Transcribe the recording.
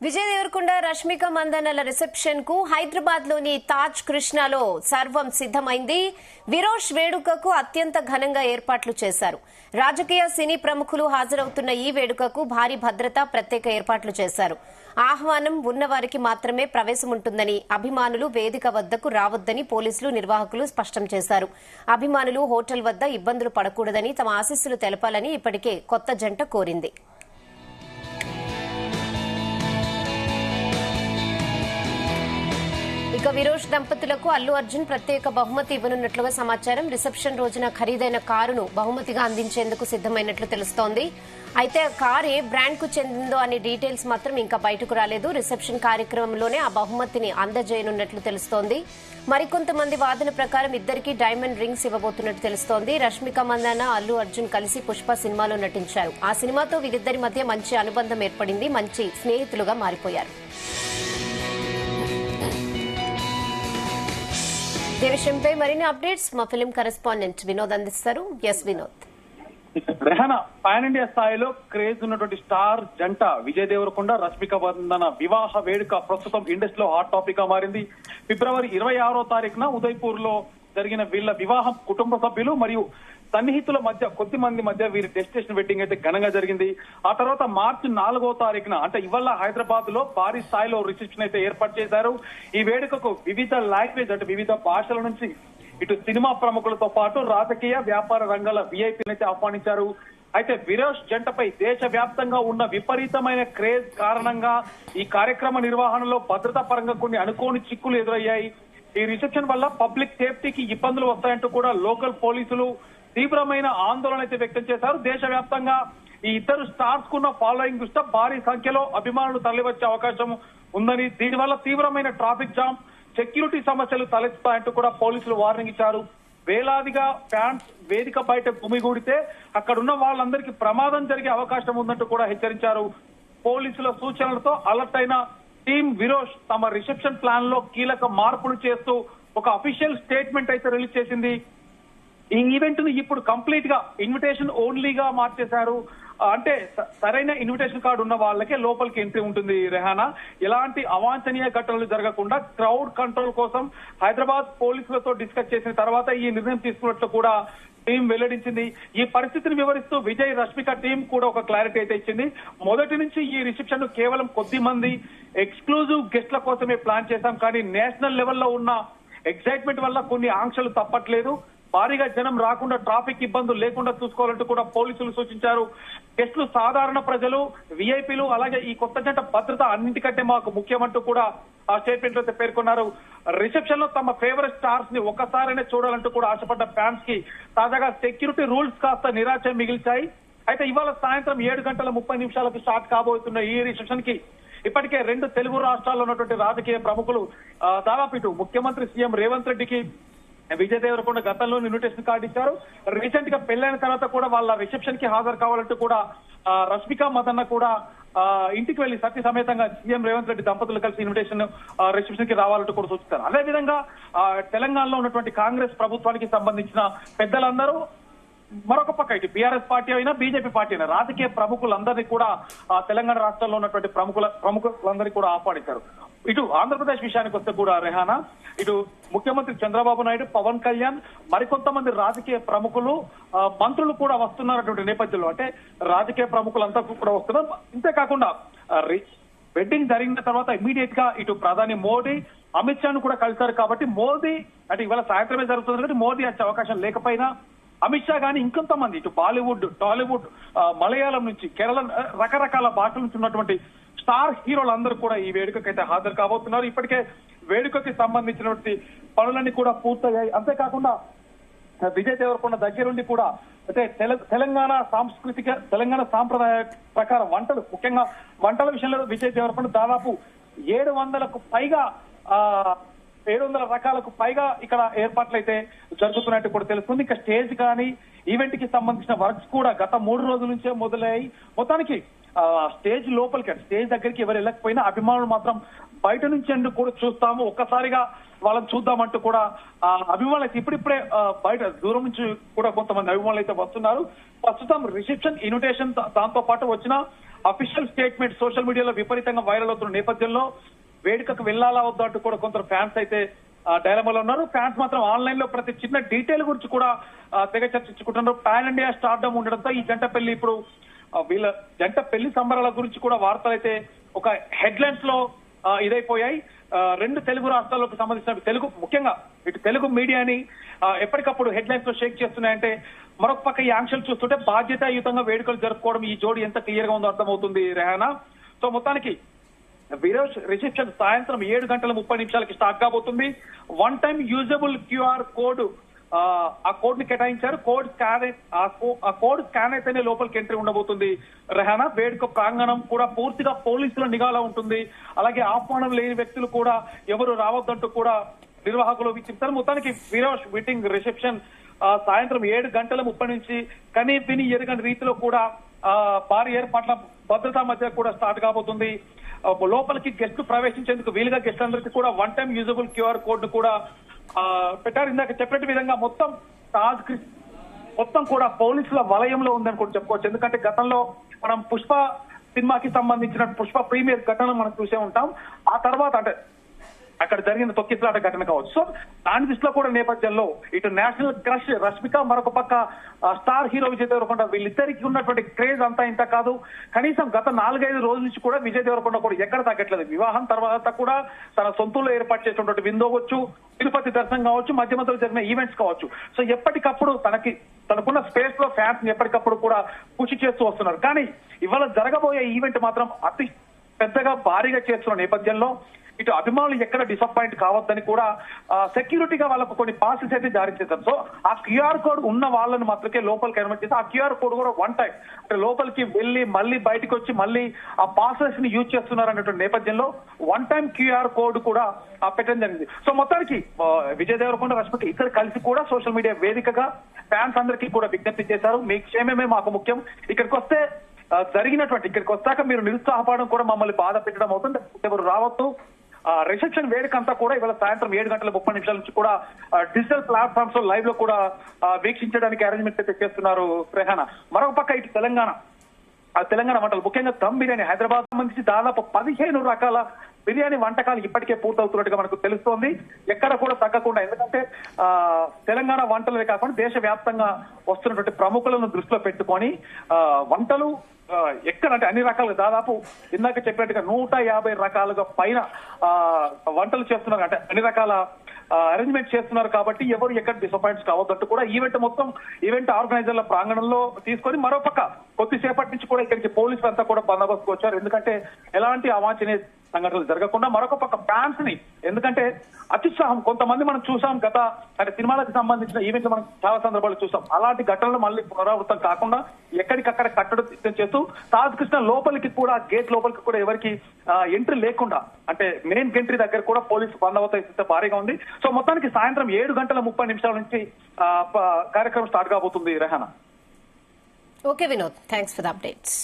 Vijay Devarakonda Rashmika మందన్నల reception కు హైదరాబాద్ లోని తాజ్ కృష్ణలో సర్వం సిద్దమైంది. విరోష్ వేడుకకు అత్యంత ఘనంగా ఏర్పాట్లు చేశారు. రాజకీయ సినీ ప్రముఖులు హాజరవుతున్న ఈ వేడుకకు భారీ భద్రత, ప్రత్యేక ఏర్పాట్లు చేశారు. ఆహ్వానం ఉన్నవారికి మాత్రమే ప్రవేశం ఉంటుందని, అభిమానులు వేదిక వద్దకు రావద్దని పోలీసులు, నిర్వాహకులు స్పష్టం చేశారు. అభిమానులు హోటల్ వద్ద ఇబ్బందులు పడకూడదని, తమ ఆశీస్సులు తెలపాలని ఇప్పటికే కొత్త జంట కోరింది. ఇక విరోష్ దంపతులకు అల్లు అర్జున్ ప్రత్యేక బహుమతి ఇవ్వనున్నట్లుగా సమాచారం. రిసెప్షన్ రోజున ఖరీదైన కారును బహుమతిగా అందించేందుకు సిద్దమైనట్లు తెలుస్తోంది. అయితే ఆ కారు ఏ బ్రాండ్ కు చెందిందో అనే డీటెయిల్స్ మాత్రం ఇంకా బయటకు రాలేదు. రిసెప్షన్ కార్యక్రమంలోనే ఆ బహుమతిని అందజేయనున్నట్లు తెలుస్తోంది. మరికొంతమంది వాదన ప్రకారం ఇద్దరికి డైమండ్ రింగ్స్ ఇవ్వబోతున్నట్టు తెలుస్తోంది. రష్మిక మందన్న, అల్లు అర్జున్ కలిసి పుష్ప సినిమాలో నటించారు. ఆ సినిమాతో వీరిద్దరి మధ్య మంచి అనుబంధం ఏర్పడింది. మంచి స్నేహితులుగా మారిపోయారు. ఈ విషయంపై మరిన్ని అప్డేట్స్ మా ఫిల్మ్ కరెస్పాండెంట్ వినోద్ అందిస్తారు. S Vinod. Rehana pan India స్థాయిలో క్రేజ్ ఉన్నటువంటి స్టార్ జంట విజయ్ దేవరకొండ, రష్మిక మందన్న వివాహ వేడుక ప్రస్తుతం ఇండస్ట్రీలో హాట్ టాపిక్ గా మారింది. ఫిబ్రవరి 26వ తారీఖున ఉదయ్పూర్ లో జరిగిన వీళ్ల వివాహం కుటుంబ సభ్యులు మరియు సన్నిహితుల మధ్య, కొద్ది మంది మధ్య వీరి డెస్టినేషన్ వెడ్డింగ్ అయితే ఘనంగా జరిగింది. ఆ తర్వాత మార్చి 4వ తారీఖున అంటే ఇవాళ హైదరాబాద్ లో భారీ స్థాయిలో రిసెప్షన్ అయితే ఏర్పాటు చేశారు. ఈ వేడుకకు వివిధ లాంగ్వేజ్ అంటే వివిధ భాషల నుంచి ఇటు సినిమా ప్రముఖులతో పాటు రాజకీయ, వ్యాపార రంగాల విఐపీని అయితే ఆహ్వానించారు. అయితే విరోష్ జంటపై దేశవ్యాప్తంగా ఉన్న విపరీతమైన క్రేజ్ కారణంగా ఈ కార్యక్రమ నిర్వహణలో భద్రతా పరంగా కొన్ని అనుకోని చిక్కులు ఎదురయ్యాయి. ఈ రిసెప్షన్ వల్ల పబ్లిక్ సేఫ్టీకి ఇబ్బందులు వస్తాయంటూ కూడా లోకల్ పోలీసులు తీవ్రమైన ఆందోళన అయితే వ్యక్తం చేశారు. దేశవ్యాప్తంగా ఈ ఇద్దరు స్టార్స్ కున్న ఫాలోయింగ్ దృష్ట్యా భారీ సంఖ్యలో అభిమానులు తరలివచ్చే అవకాశం ఉందని, దీనివల్ల తీవ్రమైన ట్రాఫిక్ జామ్, సెక్యూరిటీ సమస్యలు తలెత్తుతాయంటూ కూడా పోలీసులు వార్నింగ్ ఇచ్చారు. వేలాదిగా ఫ్యాన్స్ వేదిక బయట గుమిగూడితే అక్కడున్న వాళ్ళందరికీ ప్రమాదం జరిగే అవకాశం ఉందంటూ కూడా హెచ్చరించారు. పోలీసుల సూచనలతో అలర్ట్ అయిన టీం విరోష్ తమ రిసెప్షన్ ప్లాన్ లో కీలక మార్పులు చేస్తూ ఒక అఫీషియల్ స్టేట్మెంట్ అయితే రిలీజ్ చేసింది. ఈ ఈవెంట్ ను ఇప్పుడు కంప్లీట్ గా ఇన్విటేషన్ ఓన్లీగా మార్చేశారు. అంటే సరైన ఇన్విటేషన్ కార్డు ఉన్న వాళ్ళకే లోపలికి ఎంట్రీ ఉంటుంది. రెహానా, ఎలాంటి అవాంఛనీయ ఘటనలు జరగకుండా క్రౌడ్ కంట్రోల్ కోసం హైదరాబాద్ పోలీసులతో డిస్కస్ చేసిన తర్వాత ఈ నిర్ణయం తీసుకున్నట్లు కూడా టీం వెల్లడించింది. ఈ పరిస్థితిని వివరిస్తూ విజయ్, రష్మిక టీం కూడా ఒక క్లారిటీ అయితే ఇచ్చింది. మొదటి నుంచి ఈ రిసెప్షన్ ను కేవలం కొద్ది మంది ఎక్స్క్లూజివ్ గెస్ట్ల కోసమే ప్లాన్ చేశాం, కానీ నేషనల్ లెవెల్లో ఉన్న ఎగ్జైట్మెంట్ వల్ల కొన్ని ఆంక్షలు తప్పట్లేదు. భారీగా జనం రాకుండా, ట్రాఫిక్ ఇబ్బందులు లేకుండా చూసుకోవాలంటూ కూడా పోలీసులు సూచించారు. గెస్టులు, సాధారణ ప్రజలు, విఐపీలు, అలాగే ఈ కొత్త జంట భద్రత అన్నింటికంటే మాకు ముఖ్యమంటూ కూడా ఆ స్టేట్మెంట్ లో పేర్కొన్నారు. రిసెప్షన్ లో తమ ఫేవరెట్ స్టార్స్ ని ఒక్కసారైనా చూడాలంటూ కూడా ఆశపడ్డ ఫ్యాన్స్ కి తాజాగా సెక్యూరిటీ రూల్స్ కాస్త నిరాశ మిగిల్చాయి. అయితే ఇవాళ సాయంత్రం 7:30 స్టార్ట్ కాబోతున్న ఈ రిసెప్షన్ కి ఇప్పటికే 2 తెలుగు రాష్ట్రాల్లో ఉన్నటువంటి రాజకీయ ప్రముఖులు, దాదాపు ఇటు ముఖ్యమంత్రి సీఎం రేవంత్ రెడ్డికి విజయ్ దేవరకొండ గతంలో ఇన్విటేషన్ కార్డు ఇచ్చారు. రీసెంట్ గా పెళ్లైన తర్వాత కూడా వాళ్ళ రిసెప్షన్ కి హాజరు కావాలంటూ కూడా రష్మిక మందన్న కూడా ఇంటికి వెళ్లి సత్య సమేతంగా సీఎం రేవంత్ రెడ్డి దంపతులు కలిసి ఇన్విటేషన్ రిసెప్షన్ కి రావాలంటూ కూడా సూచిస్తారు. అదేవిధంగా తెలంగాణలో ఉన్నటువంటి కాంగ్రెస్ ప్రభుత్వానికి సంబంధించిన పెద్దలందరూ, మరొక పక్క ఇటు బీఆర్ఎస్ పార్టీ అయినా బీజేపీ పార్టీ అయినా రాజకీయ ప్రముఖులందరినీ కూడా తెలంగాణ రాష్ట్రంలో ఉన్నటువంటి ప్రముఖులందరినీ కూడా ఆహ్వానించారు. ఇటు ఆంధ్రప్రదేశ్ విషయానికి వస్తే కూడా రెహానా, ఇటు ముఖ్యమంత్రి చంద్రబాబు నాయుడు, పవన్ కళ్యాణ్, మరికొంతమంది రాజకీయ ప్రముఖులు, మంత్రులు కూడా వస్తున్నటువంటి నేపథ్యంలో అంటే రాజకీయ ప్రముఖులంతా కూడా వస్తున్నారు. ఇంతేకాకుండా వెడ్డింగ్ జరిగిన తర్వాత ఇమీడియట్ గా ఇటు ప్రధాని మోడీ, అమిత్ షాను కూడా కలిశారు. కాబట్టి మోదీ అంటే ఇవాళ సాయంత్రమే జరుగుతుంది కాబట్టి మోదీ వచ్చే అవకాశం లేకపోయినా అమిత్ షా గానీ ఇంకొంతమంది ఇటు బాలీవుడ్, టాలీవుడ్, మలయాళం నుంచి, కేరళ, రకరకాల భాషల నుంచి ఉన్నటువంటి స్టార్ హీరోలందరూ కూడా ఈ వేడుకకైతే హాజరు కాబోతున్నారు. ఇప్పటికే వేడుకకి సంబంధించినటువంటి పనులన్నీ కూడా పూర్తయ్యాయి. అంతేకాకుండా విజయ్ దేవరకొండ దగ్గరుండి కూడా అంటే తెలంగాణ సాంప్రదాయ ప్రకారం వంటలు, ముఖ్యంగా వంటల విషయంలో విజయ్ దేవరకొండ దాదాపు 700 రకాలకు పైగా ఇక్కడ ఏర్పాట్లు అయితే జరుగుతున్నట్టు కూడా తెలుస్తుంది. ఇంకా స్టేజ్ కానీ ఈవెంట్ కి సంబంధించిన వర్క్స్ కూడా గత 3 రోజుల నుంచే మొదలయ్యాయి. మొత్తానికి స్టేజ్ లోపలికి, స్టేజ్ దగ్గరికి ఎవరు వెళ్ళకపోయినా అభిమానులు మాత్రం బయట నుంచి కూడా చూస్తాము, ఒక్కసారిగా వాళ్ళని చూద్దామంటూ కూడా అభిమానులు అయితే ఇప్పుడిప్పుడే బయట దూరం నుంచి కూడా కొంతమంది అభిమానులు అయితే వస్తున్నారు. ప్రస్తుతం రిసెప్షన్ ఇన్విటేషన్ దాంతో పాటు వచ్చిన అఫీషియల్ స్టేట్మెంట్ సోషల్ మీడియాలో విపరీతంగా వైరల్ అవుతున్న నేపథ్యంలో వేడుకకు వెళ్లాలా వద్దా అంటూ కూడా కొందరు ఫ్యాన్స్ అయితే డైలమాలో ఉన్నారు. ఫ్యాన్స్ మాత్రం ఆన్లైన్ లో ప్రతి చిన్న డీటెయిల్ గురించి కూడా తెగ చర్చించుకుంటున్నారు. పాన్ ఇండియా స్టార్డమ్ ఉండడంతో ఈ జంట పెళ్లి ఇప్పుడు వీళ్ళ జంట పెళ్లి సంబరాల గురించి కూడా వార్తలు అయితే ఒక హెడ్లైన్స్ లో ఇదైపోయాయి. రెండు తెలుగు రాష్ట్రాలకు సంబంధించిన తెలుగు ముఖ్యంగా ఇటు తెలుగు మీడియాని ఎప్పటికప్పుడు హెడ్లైన్స్ లో షేక్ చేస్తున్నాయంటే, మరొక పక్క ఈ ఆంక్షలు చూస్తుంటే బాధ్యతాయుతంగా వేడుకలు జరుపుకోవడం ఈ జోడి ఎంత క్లియర్ గా ఉందో అర్థమవుతుంది రెహానా. సో మొత్తానికి రిసెప్షన్ సాయంత్రం 7:30 స్టార్ట్ కాబోతుంది. One time usable QR code ఆ కోడ్ ని కేటాయించారు. ఆ కోడ్ స్కాన్ అయితేనే లోపలికి ఎంట్రీ ఉండబోతుంది రెహానా. వేడుక ప్రాంగణం కూడా పూర్తిగా పోలీసుల నిఘాలో ఉంటుంది. అలాగే ఆహ్వానం లేని వ్యక్తులు కూడా ఎవరు రావద్దంటూ కూడా నిర్వాహకులు విచ్చించారు. మొత్తానికి విరోష్ వెడ్డింగ్ రిసెప్షన్ సాయంత్రం 7:30 నుంచి కనీ విని ఎరుగని రీతిలో కూడా భారీ ఏర్పాట్ల భద్రతా మధ్య కూడా స్టార్ట్ కాబోతుంది. లోపలికి గెస్ట్లు ప్రవేశించేందుకు వీలుగా గెస్ట్లందరికీ కూడా one time usable QR code ను కూడా పెట్టారు. ఇందాక చెప్పినట్టు విధంగా మొత్తం మొత్తం కూడా పోలీసుల వలయంలో ఉందని కూడా చెప్పుకోవచ్చు. ఎందుకంటే గతంలో మనం పుష్ప సినిమాకి సంబంధించిన పుష్ప ప్రీమియర్ ఘటన మనం చూసే ఉంటాం. ఆ తర్వాత అంటే అక్కడ జరిగిన తొక్కిసలాట ఘటన కావచ్చు. సో దాని దృష్టిలో కూడా నేపథ్యంలో ఇటు నేషనల్ క్రష్ రష్మిక, మరొక పక్క స్టార్ హీరో విజయ్ దేవరకొండ, వీళ్ళిద్దరికి ఉన్నటువంటి క్రేజ్ అంతా ఇంత కాదు. కనీసం గత 4-5 రోజుల నుంచి కూడా విజయ్ దేవరకొండ కూడా ఎక్కడ తగ్గట్లేదు. వివాహం తర్వాత కూడా తన సొంతూరులో ఏర్పాటు చేసినటువంటి విందోవచ్చు, తిరుపతి దర్శనం కావచ్చు, మధ్య మధ్యలో జరిగిన ఈవెంట్స్ కావచ్చు. సో ఎప్పటికప్పుడు తనకున్న స్పేస్ లో ఫ్యాన్స్ ఎప్పటికప్పుడు కూడా కృషి చేస్తూ వస్తున్నారు. కానీ ఇవాళ జరగబోయే ఈవెంట్ మాత్రం అతి పెద్దగా భారీగా చేస్తున్న నేపథ్యంలో ఇటు అభిమానులు ఎక్కడ డిసప్పాయింట్ కావద్దని కూడా సెక్యూరిటీగా వాళ్ళకు కొన్ని పాసెస్ అయితే జారీ చేశారు. సో ఆ క్యూఆర్ కోడ్ ఉన్న వాళ్ళని మాత్రమే లోపలికి అనుమతి చేసి ఆ క్యూఆర్ కోడ్ కూడా వన్ టైం అంటే లోపలికి వెళ్ళి మళ్ళీ బయటకు వచ్చి మళ్ళీ ఆ పాసెస్ ని యూజ్ చేస్తున్నారు అన్నటువంటి నేపథ్యంలో వన్ టైం క్యూఆర్ కోడ్ కూడా పెట్టడం జరిగింది. సో మొత్తానికి విజయ్ దేవరకొండ, రష్మిక ఇద్దరు కలిసి కూడా సోషల్ మీడియా వేదికగా ఫ్యాన్స్ అందరికీ కూడా విజ్ఞప్తి చేశారు. మీ క్షేమమే మాకు ముఖ్యం. ఇక్కడికి వస్తాక మీరు నిరుత్సాహపడడం కూడా మమ్మల్ని బాధ పెట్టడం అవుతుంది. ఎవరు రావద్దు. రిసెప్షన్ వేడుక అంతా కూడా ఇవాళ సాయంత్రం 7:30 నుంచి కూడా డిజిటల్ ప్లాట్ఫామ్స్ లో లైవ్ లో కూడా వీక్షించడానికి అరేంజ్మెంట్ అయితే చేస్తున్నారు రెహానా. మరొక పక్క ఇటు తెలంగాణ వంటలు ముఖ్యంగా దమ్ బిర్యానీ హైదరాబాద్ సంబంధించి దాదాపు 15 రకాల బిర్యానీ వంటకాలు ఇప్పటికే పూర్తవుతున్నట్టుగా మనకు తెలుస్తోంది. ఎక్కడ కూడా తగ్గకుండా, ఎందుకంటే తెలంగాణ వంటలే కాకుండా దేశవ్యాప్తంగా వస్తున్నటువంటి ప్రముఖులను దృష్టిలో పెట్టుకొని వంటలు ఎక్కడంటే అన్ని రకాలుగా దాదాపు ఇందాక చెప్పినట్టుగా 150 రకాలుగా పైన వంటలు చేస్తున్నారు. అంటే అన్ని రకాల అరేంజ్మెంట్ చేస్తున్నారు. కాబట్టి ఎవరు ఎక్కడ డిసప్పాయింట్స్ కావద్దంటూ కూడా ఈవెంట్ ఆర్గనైజర్ల ప్రాంగణంలో తీసుకొని మరోపక్క కొద్దిసేపటి నుంచి కూడా ఇక్కడికి పోలీసులు అంతా కూడా బందోబస్తు వచ్చారు. ఎందుకంటే ఎలాంటి అవాంఛనీయ సంఘటనలు జరగకుండా. మరొక పక్క ఫ్యాన్స్ ని, ఎందుకంటే అత్యుత్సాహం కొంతమంది మనం చూసాం గత అంటే సినిమాలకు సంబంధించిన ఈవెంట్లు మనం చాలా సందర్భాలు చూసాం. అలాంటి ఘటనలు మళ్ళీ పునరావృతం కాకుండా ఎక్కడికక్కడ కట్టడి చేస్తూ తాజ్ కృష్ణ లోపలికి కూడా గేట్ లోపలికి కూడా ఎవరికి ఎంట్రీ లేకుండా అంటే మెయిన్ ఎంట్రీ దగ్గర కూడా పోలీసు బందోబస్తు భారీగా ఉంది. సో మొత్తానికి సాయంత్రం 7:30 నుంచి కార్యక్రమం స్టార్ట్ కాబోతుంది Rehana. Okay Vinod, thanks for the updates.